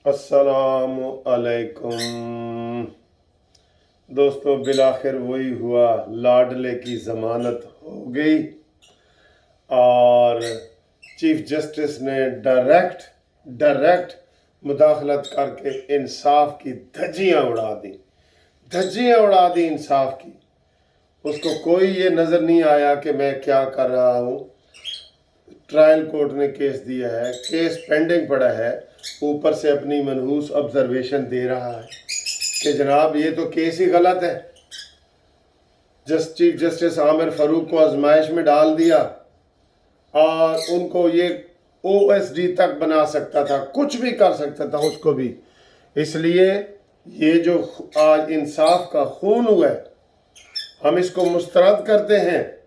अस्सलाम अलैकुम दोस्तों, बिलाखिर वही हुआ, लाडले की ज़मानत हो गई और चीफ जस्टिस ने डायरेक्ट मुदाखलत करके इंसाफ की धज्जियाँ उड़ा दी इंसाफ की। उसको कोई ये नज़र नहीं आया कि मैं क्या कर रहा हूँ। ट्रायल कोर्ट ने केस दिया है, केस पेंडिंग पड़ा है, ऊपर से अपनी मनहूस ऑब्जर्वेशन दे रहा है कि जनाब ये तो केस ही गलत है। चीफ जस्टिस आमिर फारूक को आजमाइश में डाल दिया और उनको ये OSD तक बना सकता था, कुछ भी कर सकता था उसको भी। इसलिए ये जो आज इंसाफ का खून हुआ है, हम इसको मुस्तरद करते हैं।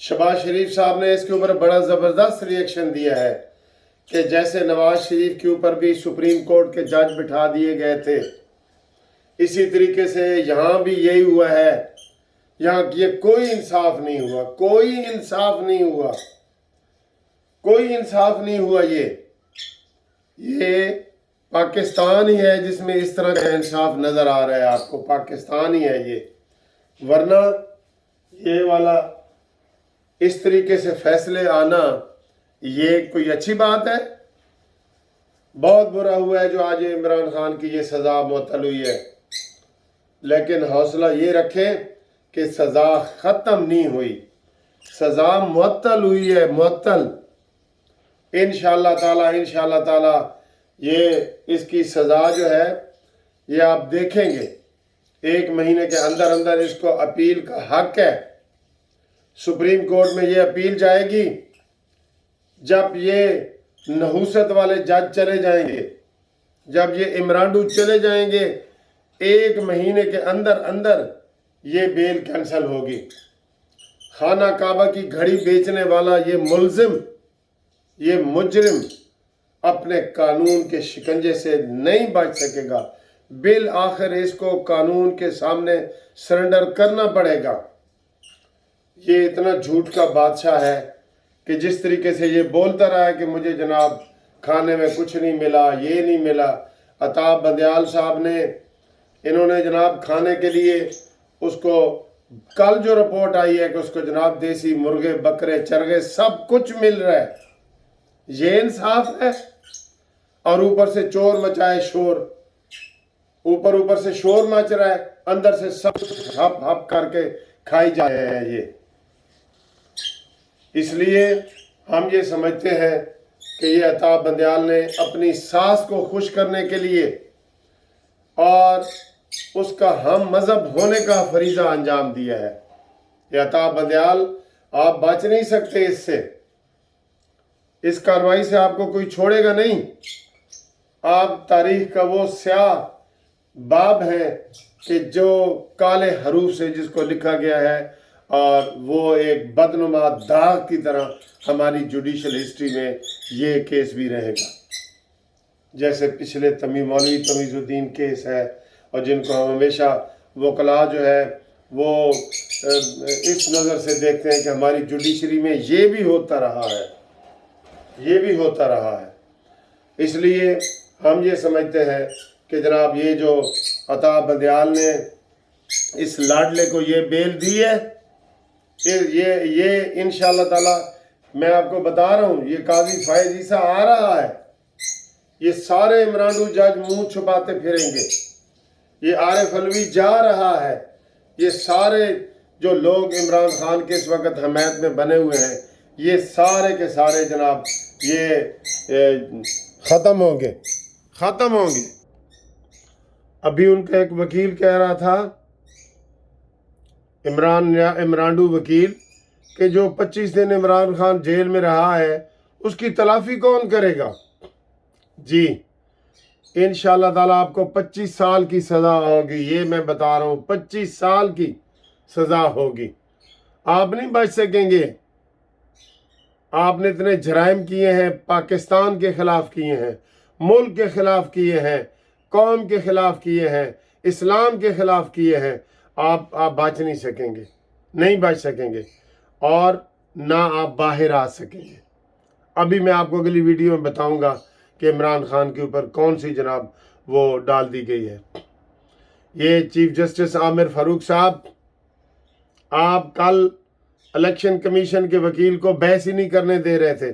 शहबाज शरीफ साहब ने इसके ऊपर बड़ा ज़बरदस्त रिएक्शन दिया है कि जैसे नवाज शरीफ के ऊपर भी सुप्रीम कोर्ट के जज बिठा दिए गए थे, इसी तरीके से यहाँ भी यही हुआ है। यहाँ ये कोई इंसाफ नहीं हुआ, कोई इंसाफ नहीं हुआ। ये पाकिस्तान ही है जिसमें इस तरह का इंसाफ नज़र आ रहा है आपको, पाकिस्तान ही है ये। वरना ये वाला इस तरीके से फैसले आना ये कोई अच्छी बात है? बहुत बुरा हुआ है जो आज इमरान खान की ये सज़ा मुअत्तल हुई है, लेकिन हौसला ये रखें कि सज़ा ख़त्म नहीं हुई, सज़ा मुअत्तल हुई है, मुअत्तल। इंशाअल्लाह ताला ये इसकी सज़ा जो है ये आप देखेंगे 1 महीने के अंदर अंदर इसको अपील का हक है। सुप्रीम कोर्ट में ये अपील जाएगी। जब ये नहूसत वाले जज चले जाएंगे, जब ये इमरांडू चले जाएंगे, 1 महीने के अंदर अंदर ये बेल कैंसिल होगी। खाना काबा की घड़ी बेचने वाला ये मुल्जिम, ये मुजरिम अपने कानून के शिकंजे से नहीं बच सकेगा। बिल आखिर इसको कानून के सामने सरेंडर करना पड़ेगा। ये इतना झूठ का बादशाह है कि जिस तरीके से ये बोलता रहा है कि मुझे जनाब खाने में कुछ नहीं मिला, ये नहीं मिला। अताब बंदयाल साहब ने, इन्होंने जनाब खाने के लिए उसको, कल जो रिपोर्ट आई है कि उसको जनाब देसी मुर्गे, बकरे, चरगे सब कुछ मिल रहा है। ये इंसाफ है? और ऊपर से चोर मचाए शोर, ऊपर से शोर मच रहा है, अंदर से सब हप हप करके खाई जा रहे हैं ये। इसलिए हम ये समझते हैं कि ये अताब बंदयाल ने अपनी सास को खुश करने के लिए और उसका हम मजहब होने का फरीजा अंजाम दिया है। ये अताब बंदयाल, आप बच नहीं सकते इससे, इस कार्रवाई से आपको कोई छोड़ेगा नहीं। आप तारीख का वो स्याह बाब है कि जो काले हरूफ से जिसको लिखा गया है, और वो एक बदनुमा दाग की तरह हमारी जुडिशल हिस्ट्री में ये केस भी रहेगा। जैसे पिछले मौलवी तमीज़ुद्दीन केस है, और जिनको हम हमेशा वकला जो है वो इस नज़र से देखते हैं कि हमारी जुडिशरी में ये भी होता रहा है। इसलिए हम ये समझते हैं कि जनाब ये जो अताब बंदयाल ने इस लाडले को ये बेल दी है, ये इंशाअल्लाह ताला, मैं आपको बता रहा हूँ, ये काजी फायज ईसा आ रहा है। ये सारे इमरानू जज मुंह छुपाते फिरेंगे। ये आरिफ अलवी जा रहा है। ये सारे जो लोग इमरान खान के इस वक्त हमायत में बने हुए हैं, ये सारे के सारे जनाब ये ख़त्म होंगे। अभी उनका एक वकील कह रहा था, इमरानडू वकील, कि जो 25 दिन इमरान खान जेल में रहा है उसकी तलाफी कौन करेगा? जी, इंशाअल्लाह ताला आपको 25 साल की सज़ा होगी। ये मैं बता रहा हूँ, 25 साल की सज़ा होगी। आप नहीं बच सकेंगे। आपने इतने जराइम किए हैं, पाकिस्तान के खिलाफ किए हैं, मुल्क के खिलाफ किए हैं, कौम के खिलाफ किए हैं, इस्लाम के खिलाफ किए हैं। आप बच नहीं सकेंगे, नहीं बच सकेंगे, और ना आप बाहर आ सकेंगे। अभी मैं आपको अगली वीडियो में बताऊंगा کہ عمران خان کے اوپر کون سی جناب وہ ڈال دی گئی ہے۔ یہ چیف جسٹس عامر فاروق صاحب، آپ کل الیکشن کمیشن کے وکیل کو بحث ہی نہیں کرنے دے رہے تھے،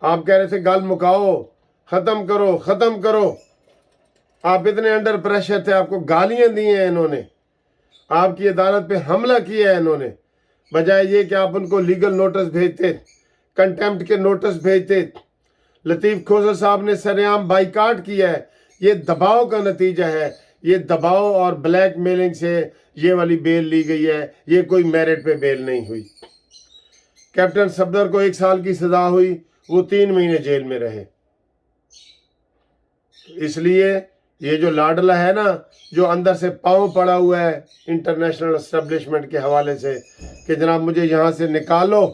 آپ کہہ رہے تھے گل مکاؤ، ختم کرو ختم کرو، آپ اتنے انڈر پریشر تھے، آپ کو گالیاں دی ہیں انہوں نے، آپ کی عدالت پہ حملہ کیا ہے انہوں نے، بجائے یہ کہ آپ ان کو لیگل نوٹس بھیجتے، کنٹیمپٹ کے نوٹس بھیجتے۔ لطیف کھوسر صاحب نے سرعام بائیکاٹ کیا ہے، یہ دباؤ کا نتیجہ ہے، یہ دباؤ اور بلیک میلنگ سے یہ والی بیل لی گئی ہے، یہ کوئی میرٹ پہ بیل نہیں ہوئی۔ کیپٹن صفدر کو 1 سال کی سزا ہوئی، وہ 3 مہینے جیل میں رہے۔ اس لیے یہ جو لاڈلا ہے نا، جو اندر سے پاؤں پڑا ہوا ہے انٹرنیشنل اسٹیبلشمنٹ کے حوالے سے کہ جناب مجھے یہاں سے نکالو،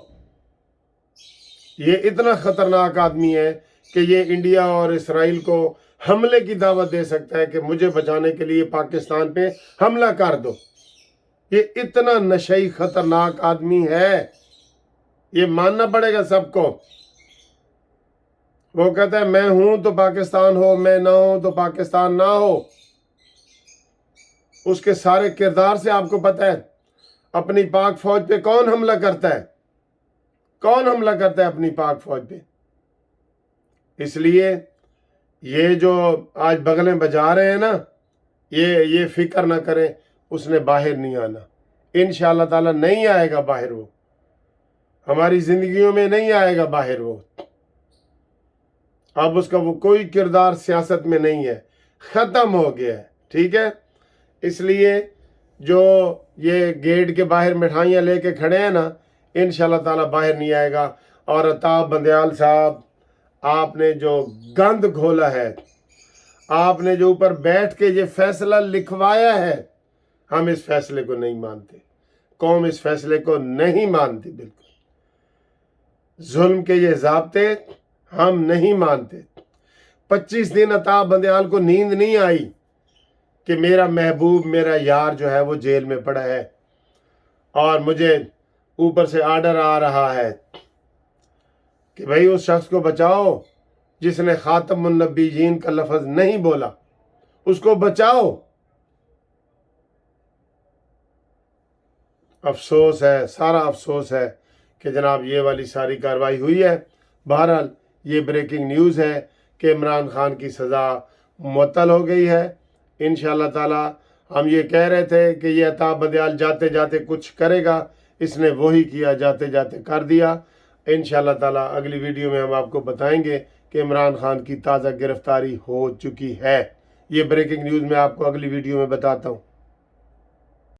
یہ اتنا خطرناک آدمی ہے کہ یہ انڈیا اور اسرائیل کو حملے کی دعوت دے سکتا ہے کہ مجھے بچانے کے لیے پاکستان پہ حملہ کر دو۔ یہ اتنا نشئی خطرناک آدمی ہے، یہ ماننا پڑے گا سب کو۔ وہ کہتا ہے میں ہوں تو پاکستان ہو، میں نہ ہوں تو پاکستان نہ ہو۔ اس کے سارے کردار سے آپ کو پتہ ہے اپنی پاک فوج پہ کون حملہ کرتا ہے، کون حملہ کرتا ہے اپنی پاک فوج پہ۔ اس لیے یہ جو آج بغلیں بجا رہے ہیں نا، یہ فکر نہ کریں، اس نے باہر نہیں آنا، انشاءاللہ تعالی نہیں آئے گا باہر، وہ ہماری زندگیوں میں نہیں آئے گا باہر۔ وہ اب اس کا وہ کوئی کردار سیاست میں نہیں ہے، ختم ہو گیا ہے، ٹھیک ہے۔ اس لیے جو یہ گیٹ کے باہر مٹھائیاں لے کے کھڑے ہیں نا، انشاءاللہ تعالی باہر نہیں آئے گا۔ اور عطا بندیال صاحب، آپ نے جو گند گھولا ہے، آپ نے جو اوپر بیٹھ کے یہ فیصلہ لکھوایا ہے، ہم اس فیصلے کو نہیں مانتے، قوم اس فیصلے کو نہیں مانتی، بالکل ظلم کے یہ ضابطے ہم نہیں مانتے۔ 25 دن عطا بندیال کو نیند نہیں آئی کہ میرا محبوب، میرا یار جو ہے وہ جیل میں پڑا ہے اور مجھے اوپر سے آرڈر آ رہا ہے کہ بھئی اس شخص کو بچاؤ جس نے خاتم النبیین کا لفظ نہیں بولا، اس کو بچاؤ۔ افسوس ہے، سارا افسوس ہے کہ جناب یہ والی ساری کارروائی ہوئی ہے۔ بہرحال یہ بریکنگ نیوز ہے کہ عمران خان کی سزا معطل ہو گئی ہے۔ انشاءاللہ تعالی ہم یہ کہہ رہے تھے کہ یہ عطا بندیال جاتے جاتے کچھ کرے گا، اس نے وہی کیا، جاتے جاتے کر دیا۔ انشاءاللہ تعالی اگلی ویڈیو میں ہم آپ کو بتائیں گے کہ عمران خان کی تازہ گرفتاری ہو چکی ہے۔ یہ بریکنگ نیوز میں آپ کو اگلی ویڈیو میں بتاتا ہوں۔